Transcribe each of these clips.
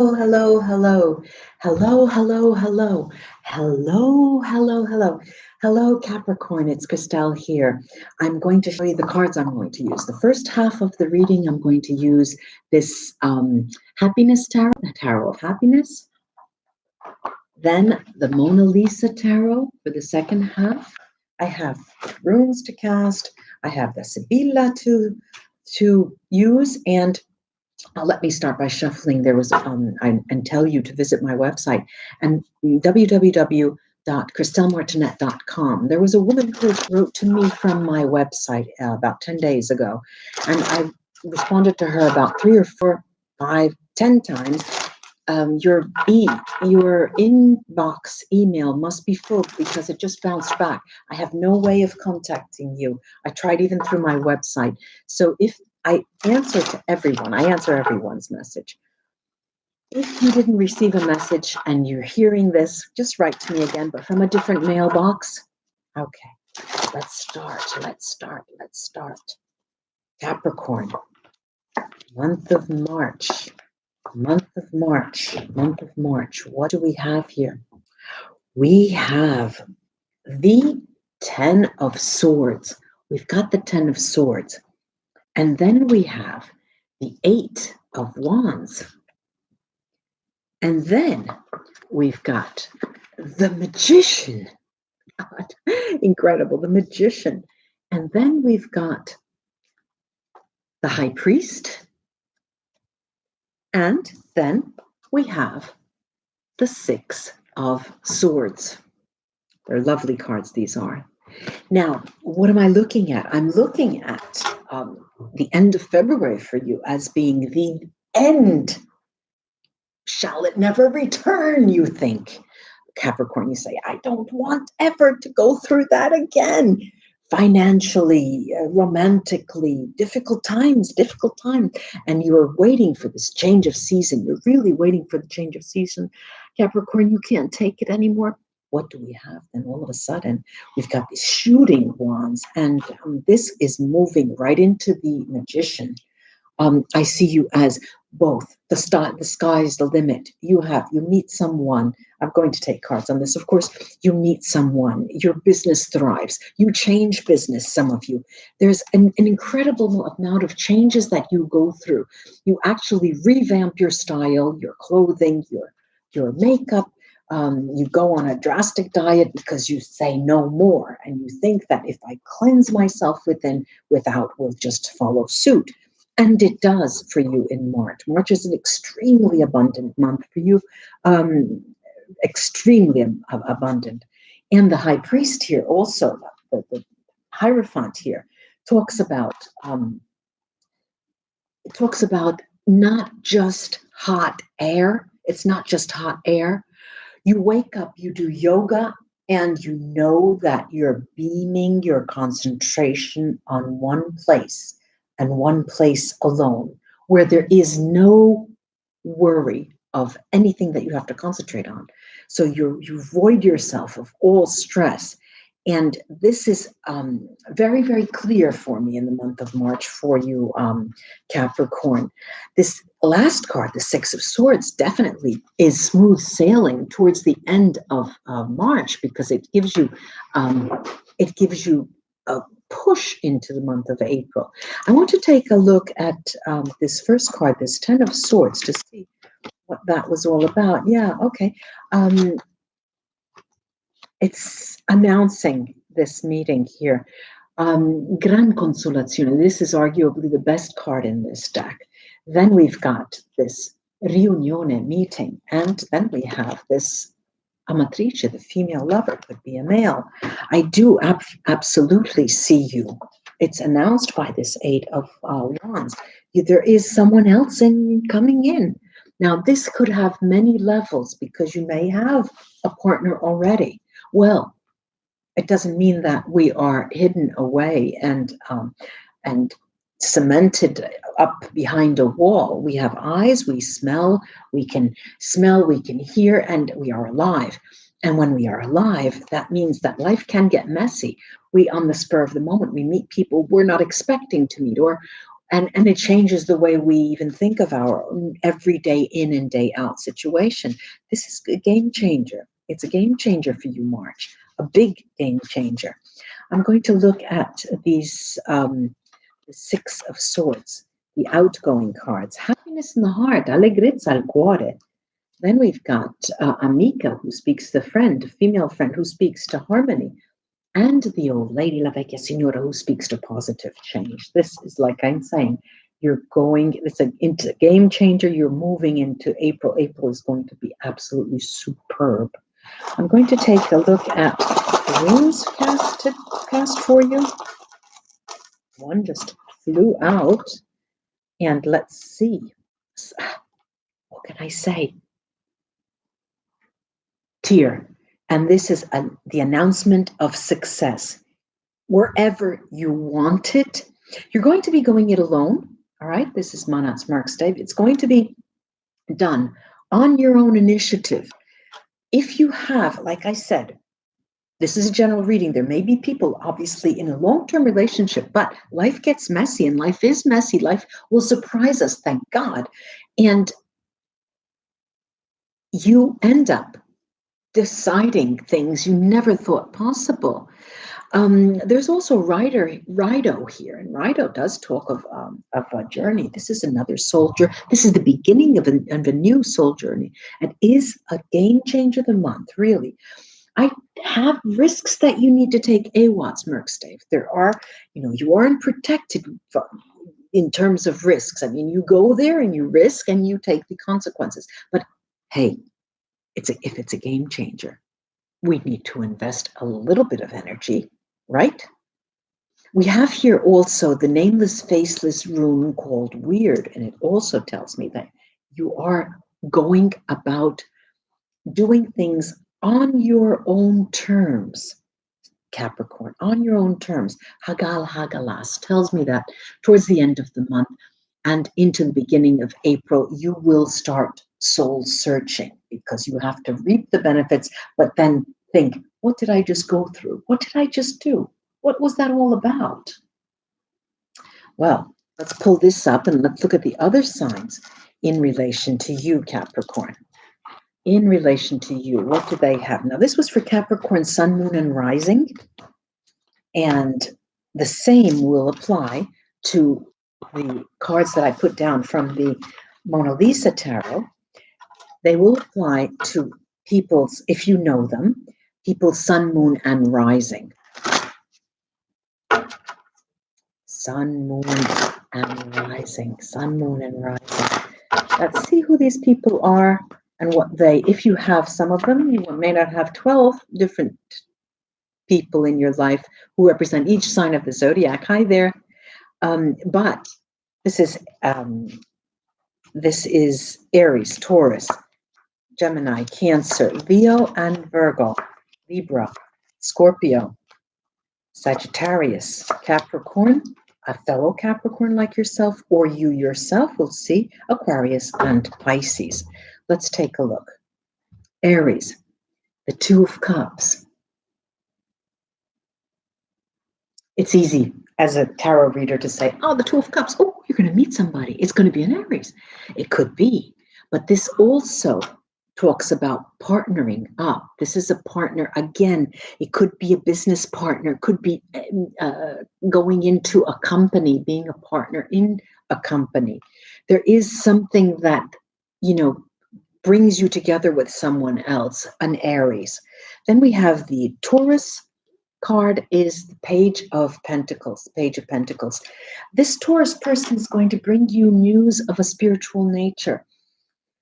Hello, hello, hello, hello, hello, hello, hello, hello, hello, Capricorn. It's Christelle here. I'm going to show you the cards I'm going to use. The first half of the reading, I'm going to use this happiness tarot, the tarot of happiness. Then the Mona Lisa tarot for the second half. I have runes to cast. I have the Sibilla to use, and let me start by shuffling. There was, and tell you to visit my website and www.christellemartinette.com. There was a woman who wrote to me from my website about 10 days ago, and I responded to her about 3 or 4, 5, 10 times. Your inbox email must be full because it just bounced back. I have no way of contacting you. I tried even through my website. So if I answer to everyone, I answer everyone's message. If you didn't receive a message and you're hearing this, just write to me again, but from a different mailbox. Okay, let's start. Capricorn, month of March. Month of March. What do we have here? We have the 10 of Swords. We've got the 10 of Swords. And then we have the 8 of Wands. And then we've got the Magician. God, incredible, the Magician. And then we've got the High Priest. And then we have the 6 of Swords. They're lovely cards, these are. Now, what am I looking at? I'm looking at the end of February for you as being the end. Shall it never return, you think? Capricorn, you say, I don't want ever to go through that again. Financially, romantically, difficult times. And you are waiting for this change of season. You're really waiting for the change of season. Capricorn, you can't take it anymore. What do we have? Then all of a sudden, we've got these shooting wands, and this is moving right into the Magician. I see you as both. The sky's the limit. You meet someone. I'm going to take cards on this. Of course, you meet someone. Your business thrives. You change business, some of you. There's an incredible amount of changes that you go through. You actually revamp your style, your clothing, your makeup. You go on a drastic diet because you say no more. And you think that if I cleanse myself without will just follow suit. And it does for you in March. March is an extremely abundant month for you, extremely abundant. And the High Priest here also, the Hierophant here, talks about not just hot air. It's not just hot air. You wake up, you do yoga, and you know that you're beaming your concentration on one place. And one place alone, where there is no worry of anything that you have to concentrate on. So you void yourself of all stress. And this is very, very clear for me in the month of March for you, Capricorn. This last card, the 6 of Swords, definitely is smooth sailing towards the end of March, because it gives you a push into the month of April. I want to take a look at this first card, this 10 of Swords, to see what that was all about. Yeah, okay. It's announcing this meeting here. Gran Consolazione. This is arguably the best card in this deck. Then we've got this Riunione, meeting, and then we have this Amatrice, the female lover, could be a male. I do absolutely see you. It's announced by this 8 of Wands. There is someone else coming in. Now, this could have many levels because you may have a partner already. Well, it doesn't mean that we are hidden away and cemented up behind a wall. We have eyes, we can hear, and we are alive. And when we are alive, that means that life can get messy. We, on the spur of the moment, we meet people we're not expecting to meet, And it changes the way we even think of our everyday in and day out situation. This is a game changer. It's a game changer for you, March, a big game changer. I'm going to look at these, the Six of Swords, the outgoing cards. Happiness in the heart, allegrezza al cuore. Then we've got Amica, who speaks to the friend, a female friend who speaks to harmony, and the old lady, La Vecchia Signora, who speaks to positive change. This is, like I'm saying, it's a game changer. You're moving into April. April is going to be absolutely superb. I'm going to take a look at the runes cast for you. One just flew out, and let's see. What can I say? Tear. And this is the announcement of success. Wherever you want it, you're going to be going it alone. All right, this is Manat's Mark's Day. It's going to be done on your own initiative. If you have, like I said, this is a general reading. There may be people, obviously, in a long-term relationship, but life gets messy, and life is messy. Life will surprise us, thank God. And you end up deciding things you never thought possible. There's also Rido here, and Rido does talk of a journey. This is another soul journey. This is the beginning of a new soul journey, and is a game changer of the month, really. I have risks that you need to take, Watts Merkstave. There are, you aren't protected in terms of risks. I mean, you go there and you risk and you take the consequences. But hey, if it's a game changer, we need to invest a little bit of energy, right? We have here also the nameless, faceless rune called Weird, and it also tells me that you are going about doing things on your own terms, Capricorn, on your own terms. Hagal Hagalas tells me that towards the end of the month and into the beginning of April, you will start soul searching, because you have to reap the benefits, but then think, what did I just go through? What did I just do? What was that all about? Well, let's pull this up and let's look at the other signs in relation to you, Capricorn. In relation to you, what do they have? Now, this was for Capricorn, Sun, Moon, and Rising. And the same will apply to the cards that I put down from the Mona Lisa Tarot. They will apply to people's, if you know them, people's Sun, Moon, and Rising. Sun, Moon, and Rising. Sun, Moon, and Rising. Let's see who these people are and what they, if you have some of them, you may not have 12 different people in your life who represent each sign of the zodiac. Hi there. But this is Aries, Taurus, Gemini, Cancer, Leo, and Virgo, Libra, Scorpio, Sagittarius, Capricorn, a fellow Capricorn like yourself, or you yourself, we'll see, Aquarius, and Pisces. Let's take a look. Aries, the Two of Cups. It's easy as a tarot reader to say, oh, the Two of Cups. Oh, you're going to meet somebody. It's going to be an Aries. It could be. But this also talks about partnering up. This is a partner. Again, it could be a business partner. It could be going into a company, being a partner in a company. There is something that, brings you together with someone else, an Aries. Then we have the Taurus card is the Page of Pentacles, Page of Pentacles. This Taurus person is going to bring you news of a spiritual nature.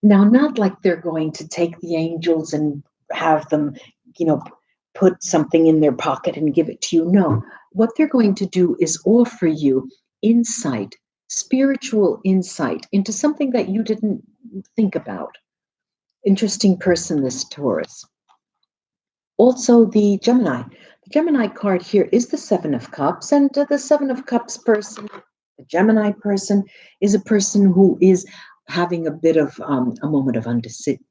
Now, not like they're going to take the angels and have them, put something in their pocket and give it to you. No, what they're going to do is offer you insight, spiritual insight into something that you didn't think about. Interesting person, this Taurus. Also, the Gemini. The Gemini card here is the Seven of Cups, and the Seven of Cups person, the Gemini person, is a person who is having a bit of a moment of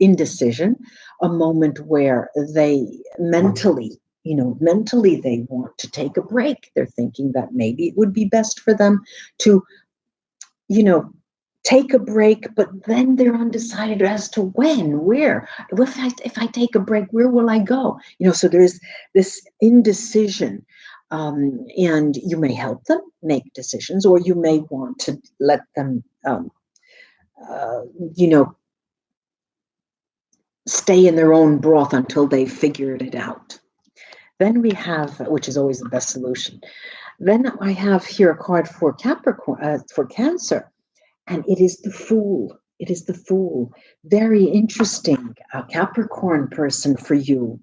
indecision, a moment where they mentally they want to take a break. They're thinking that maybe it would be best for them to you know, take a break, but then they're undecided as to when, where. If I take a break, where will I go? So there's this indecision, and you may help them make decisions, or you may want to let them, uh, you know, stay in their own broth until they've figured it out. Then we have, which is always the best solution. Then I have here a card for Capricorn, for Cancer. And it is the Fool. It is the Fool. Very interesting Capricorn person for you.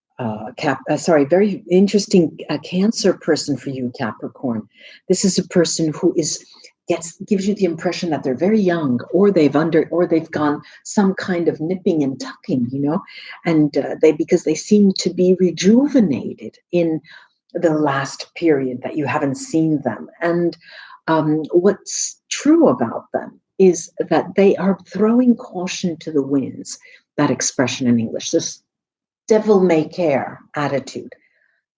Very interesting Cancer person for you, Capricorn. This is a person who gives you the impression that they're very young, or they've gone some kind of nipping and tucking, and because they seem to be rejuvenated in the last period that you haven't seen them. And what's true about them is that they are throwing caution to the winds, that expression in English, this devil may care attitude,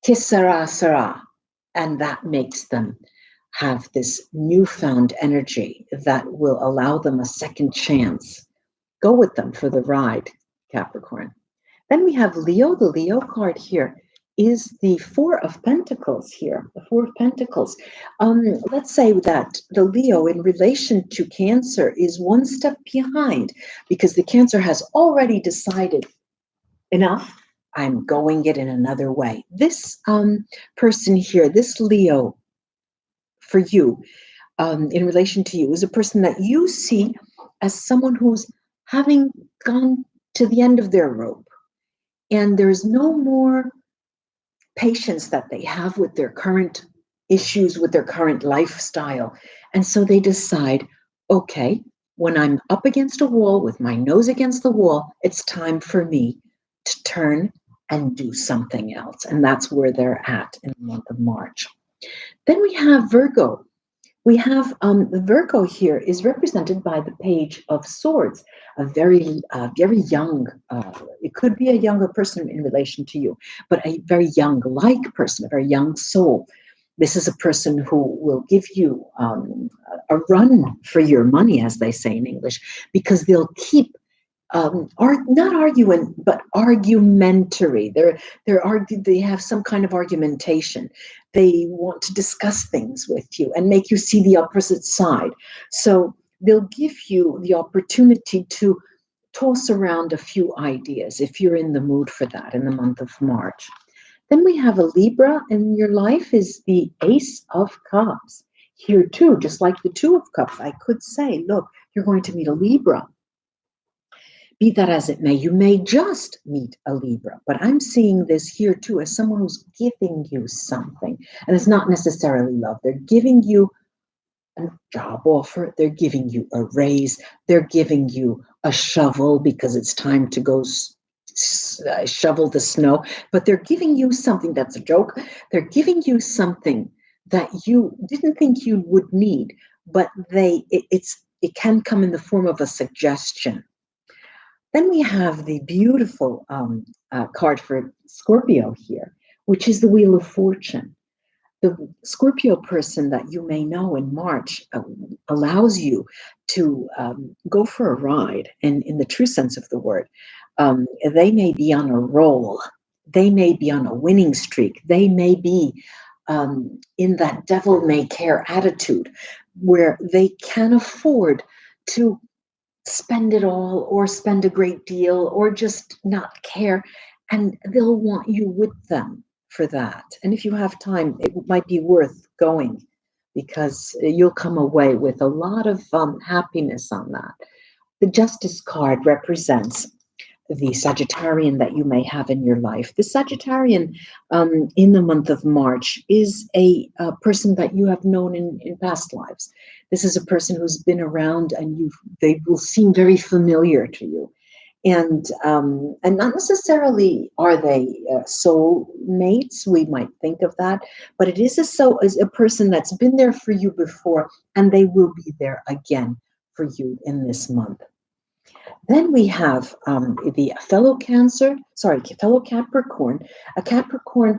que sera, sera. And that makes them have this newfound energy that will allow them a second chance. Go with them for the ride, Capricorn. Then we have Leo. The Leo card here is the Four of Pentacles here, the Four of Pentacles. Let's say that the Leo in relation to Cancer is one step behind, because the Cancer has already decided, enough, I'm going it in another way. This person here, this Leo for you, in relation to you, is a person that you see as someone who's having gone to the end of their rope, and there's no more patience that they have with their current issues, with their current lifestyle. And so they decide, okay, when I'm up against a wall with my nose against the wall, it's time for me to turn and do something else. And that's where they're at in the month of March. Then we have Virgo. We have the Virgo here is represented by the Page of Swords, a very young, it could be a younger person in relation to you, but a very young-like person, a very young soul. This is a person who will give you a run for your money, as they say in English, because they'll keep not arguing, but argumentary. They have some kind of argumentation. They want to discuss things with you and make you see the opposite side. So they'll give you the opportunity to toss around a few ideas if you're in the mood for that in the month of March. Then we have a Libra, and your life is the Ace of Cups. Here too, just like the Two of Cups, I could say, look, you're going to meet a Libra. Be that as it may, you may just meet a Libra, but I'm seeing this here too as someone who's giving you something. And it's not necessarily love. They're giving you a job offer. They're giving you a raise. They're giving you a shovel because it's time to go shovel the snow. But they're giving you something that's a joke. They're giving you something that you didn't think you would need, but it can come in the form of a suggestion. Then we have the beautiful card for Scorpio here, which is the Wheel of Fortune. The Scorpio person that you may know in March allows you to go for a ride, and in the true sense of the word. They may be on a roll. They may be on a winning streak. They may be in that devil may care attitude where they can afford to spend it all, or spend a great deal, or just not care, and they'll want you with them for that. And if you have time, it might be worth going, because you'll come away with a lot of happiness on that. The Justice card represents the Sagittarian that you may have in your life. The Sagittarian in the month of March is a person that you have known in past lives. This is a person who's been around, and they will seem very familiar to you. And not necessarily are they soul mates. We might think of that, but it is a person that's been there for you before, and they will be there again for you in this month. Then we have the fellow Capricorn. A Capricorn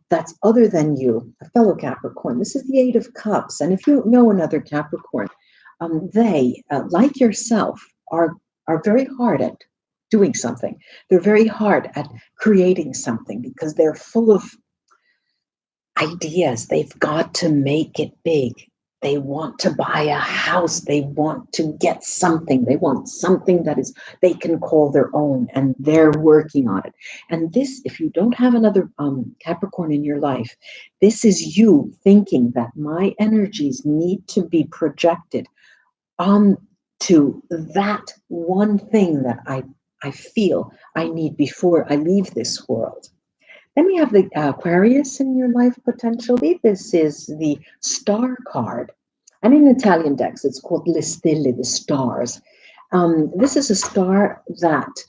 that's other than you, a fellow Capricorn. This is the Eight of Cups. And if you know another Capricorn, they, like yourself, are very hard at doing something. They're very hard at creating something because they're full of ideas. They've got to make it big. They want to buy a house. They want to get something. They want something that is they can call their own, and they're working on it. And this, if you don't have another Capricorn in your life, this is you thinking that my energies need to be projected on to that one thing that I feel I need before I leave this world. Then we have the Aquarius in your life potentially. This is the star card. And in Italian decks, it's called Le Stelle, the stars. This is a star that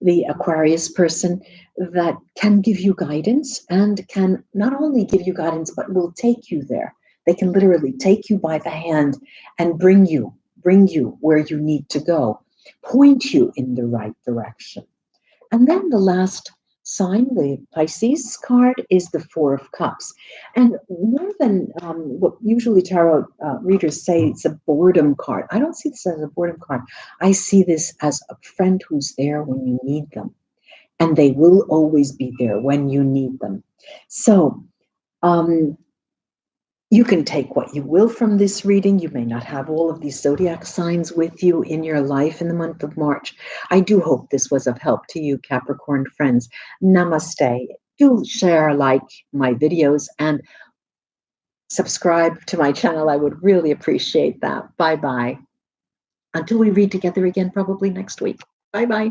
the Aquarius person that can give you guidance and can not only give you guidance, but will take you there. They can literally take you by the hand and bring you where you need to go, point you in the right direction. And then the last sign, the Pisces card, is the Four of Cups. And more than what usually tarot readers say, it's a boredom card. I don't see this as a boredom card. I see this as a friend who's there when you need them. And they will always be there when you need them. So you can take what you will from this reading. You may not have all of these zodiac signs with you in your life in the month of March. I do hope this was of help to you, Capricorn friends. Namaste. Do share, like my videos, and subscribe to my channel. I would really appreciate that. Bye-bye. Until we read together again, probably next week. Bye-bye.